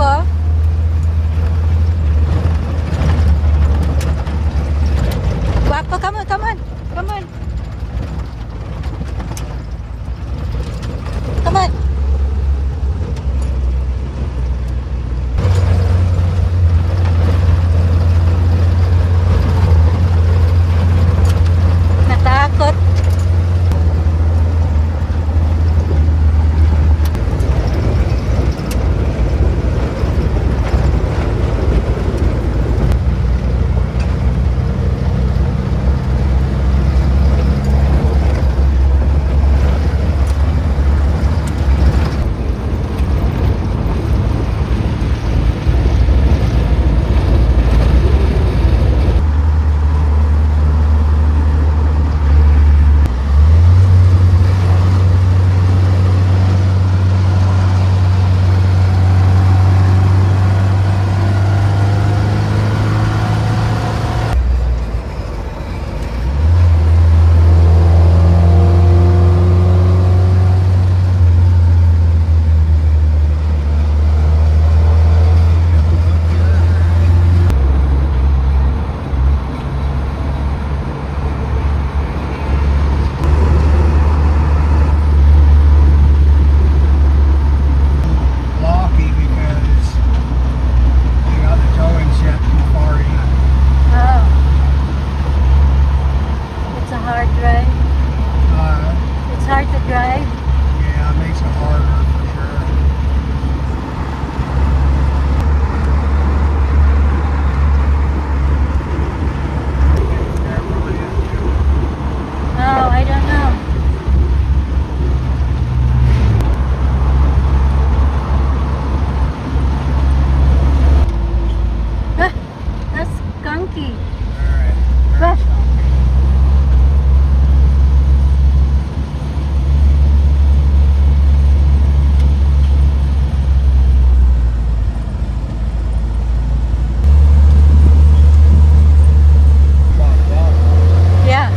Guwapo? Guwapo, come on, come on. Come on. Come on. Natakot. Lucky because they got the towing set too far in. Oh. It's a hard drive. It's hard to drive. Yeah, it makes it harder for sure. Oh, I don't know. Ah, that's skunky. Alright. Bah. Yeah.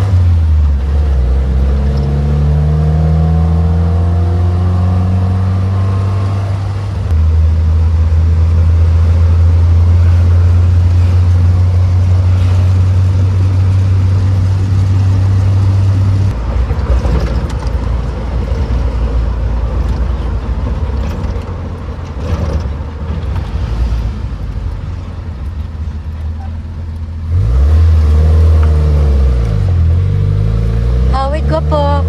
Hawid ko po.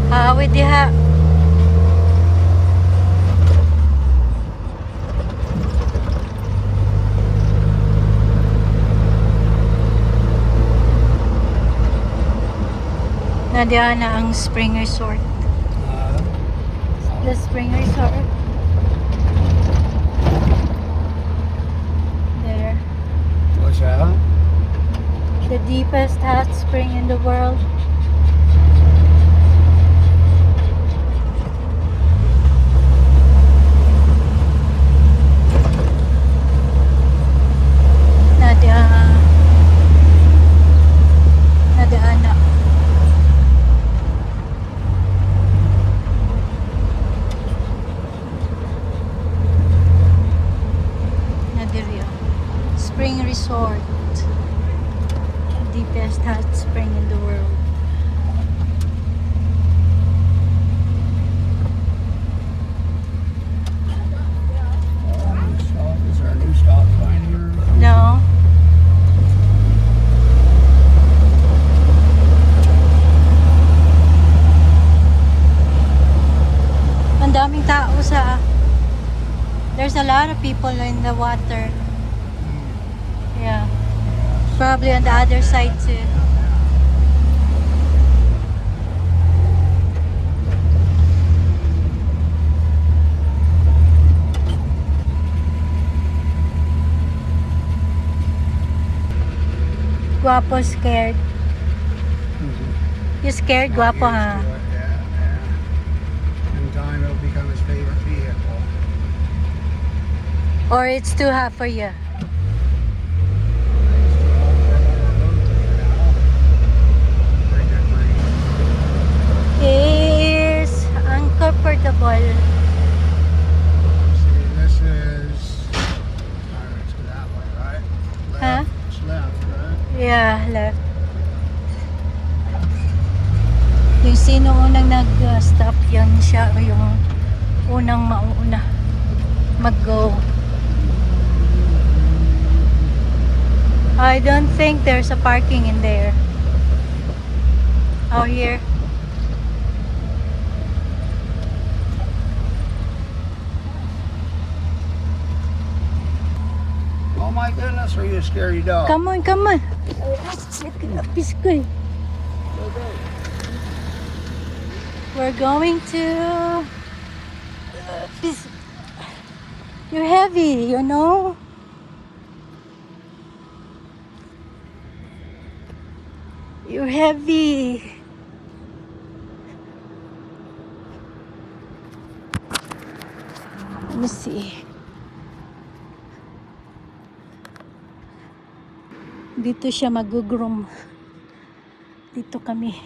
Hawid diha. Nadiyan na ang Spring Resort. The Spring Resort. There. What's that? The deepest hot spring in the world. Nadaan na. Nadirya. Spring Resort. Deepest hot spring in the world. Is there a new stop sign here? No. Ang daming tao sa... There's a lot of people in the water. Yeah. Probably on the other side too. Guapo scared. You scared, Guapo, ha? In time, it'll become his favorite vehicle. Or it's too hot for you? Is uncomfortable. unang mauuna mag-go. I don't think there's a parking in there. Oh, here. Oh my goodness, are you a scary dog? Come on, come on. Biscuit. We're going to... You're heavy, you know? You're heavy. Let me see. Dito siya mag-groom. Dito kami.